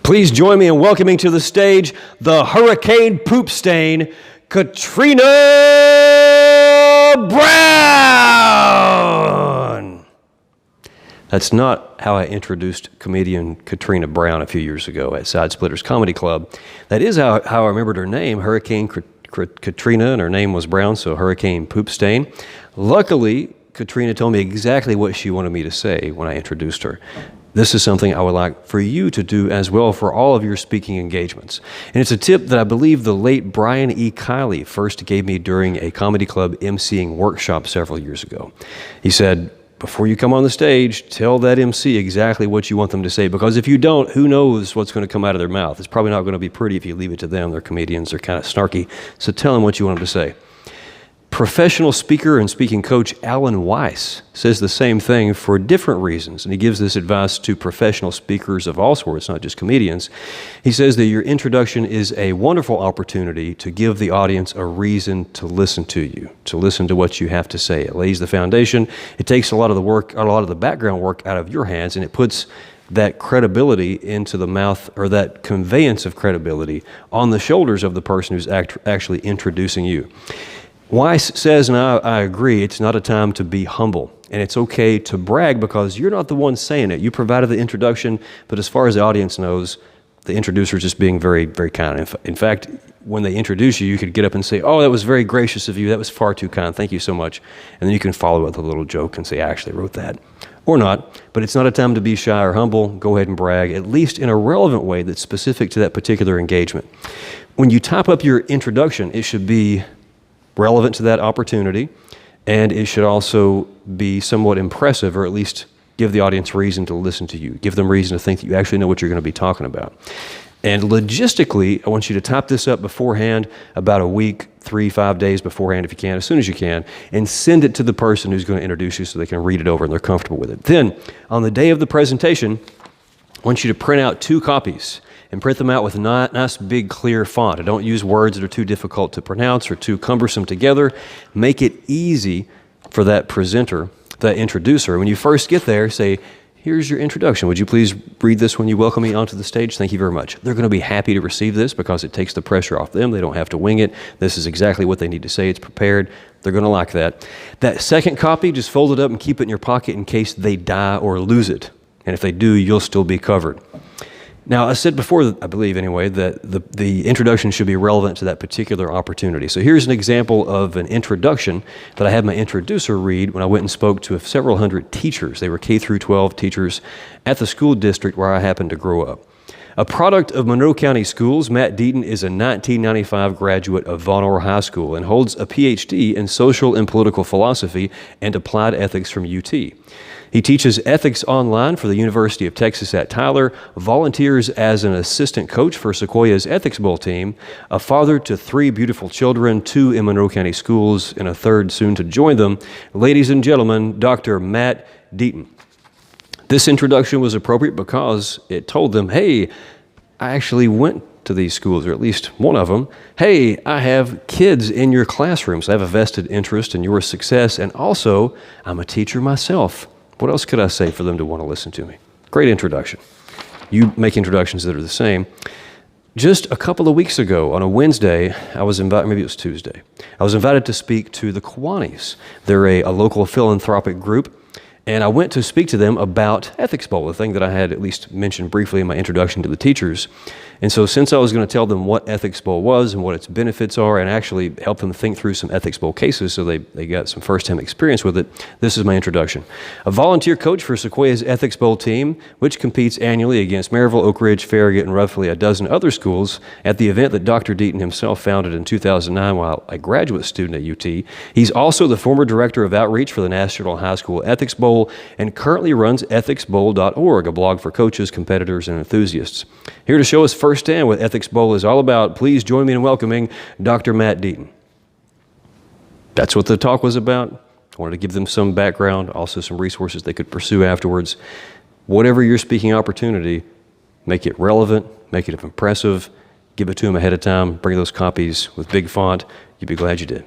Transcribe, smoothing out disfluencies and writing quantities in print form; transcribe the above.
Please join me in welcoming to the stage the hurricane poop stain, Katrina Brown. That's not how I introduced comedian Katrina Brown a few years ago at Side Splitters Comedy Club. That is how I remembered her name, Hurricane Katrina, and her name was Brown, so Hurricane Poop Stain. Luckily, Katrina told me exactly what she wanted me to say when I introduced her. This is something I would like for you to do as well for all of your speaking engagements. And it's a tip that I believe the late Brian E. Kiley first gave me during a comedy club emceeing workshop several years ago. He said, before you come on the stage, tell that MC exactly what you want them to say, because if you don't, who knows what's going to come out of their mouth? It's probably not going to be pretty if you leave it to them. They're comedians, they're kind of snarky, so tell them what you want them to say. Professional speaker and speaking coach Alan Weiss says the same thing for different reasons, and he gives this advice to professional speakers of all sorts, not just comedians. He says that your introduction is a wonderful opportunity to give the audience a reason to listen to you, to listen to what you have to say. It lays the foundation. It takes a lot of the work, a lot of the background work out of your hands, and it puts that credibility into the mouth, or that conveyance of credibility on the shoulders of the person who's actually introducing you. Weiss says, and I agree, it's not a time to be humble, and it's okay to brag because you're not the one saying it. You provided the introduction, but as far as the audience knows, the introducer is just being very, very kind. In fact, when they introduce you, you could get up and say, oh, that was very gracious of you. That was far too kind. Thank you so much. And then you can follow with a little joke and say, I actually wrote that. Or not, but it's not a time to be shy or humble. Go ahead and brag, at least in a relevant way that's specific to that particular engagement. When you type up your introduction, it should be relevant to that opportunity, and it should also be somewhat impressive, or at least give the audience reason to listen to you. Give them reason to think that you actually know what you're going to be talking about. And logistically, I want you to type this up beforehand, about a week, 3-5 days beforehand if you can, as soon as you can, and send it to the person who's going to introduce you so they can read it over and they're comfortable with it. Then, on the day of the presentation, I want you to print out 2 copies and print them out with nice, big, clear font. I don't use words that are too difficult to pronounce or too cumbersome together. Make it easy for that presenter, that introducer. When you first get there, say, here's your introduction. Would you please read this when you welcome me onto the stage? Thank you very much. They're going to be happy to receive this because it takes the pressure off them. They don't have to wing it. This is exactly what they need to say. It's prepared. They're going to like that. That second copy, just fold it up and keep it in your pocket in case they die or lose it. And if they do, you'll still be covered. Now, I said before, I believe anyway, that the introduction should be relevant to that particular opportunity. So here's an example of an introduction that I had my introducer read when I went and spoke to several hundred teachers. They were K-12 teachers at the school district where I happened to grow up. A product of Monroe County Schools, Matt Deaton is a 1995 graduate of Von Orr High School and holds a PhD in social and political philosophy and applied ethics from UT. He teaches ethics online for the University of Texas at Tyler, volunteers as an assistant coach for Sequoia's Ethics Bowl team, a father to 3 beautiful children, 2 in Monroe County Schools, and a third soon to join them. Ladies and gentlemen, Dr. Matt Deaton. This introduction was appropriate because it told them, hey, I actually went to these schools, or at least one of them. Hey, I have kids in your classrooms. I have a vested interest in your success, and also I'm a teacher myself. What else could I say for them to want to listen to me? Great introduction. You make introductions that are the same. Just a couple of weeks ago, on a Wednesday, I was invited, maybe it was Tuesday, I was invited to speak to the Kiwanis. They're a local philanthropic group, and I went to speak to them about Ethics Bowl, the thing that I had at least mentioned briefly in my introduction to the teachers. And so since I was going to tell them what Ethics Bowl was and what its benefits are, and actually help them think through some Ethics Bowl cases so they got some first-hand experience with it, this is my introduction. A volunteer coach for Sequoia's Ethics Bowl team, which competes annually against Maryville, Oak Ridge, Farragut, and roughly a dozen other schools at the event that Dr. Deaton himself founded in 2009 while a graduate student at UT. He's also the former director of outreach for the National High School Ethics Bowl and currently runs ethicsbowl.org, a blog for coaches, competitors, and enthusiasts. Here to show us firsthand what Ethics Bowl is all about, please join me in welcoming Dr. Matt Deaton. That's what the talk was about. I wanted to give them some background, also some resources they could pursue afterwards. Whatever your speaking opportunity, make it relevant, make it impressive, give it to them ahead of time, bring those copies with big font. You'd be glad you did.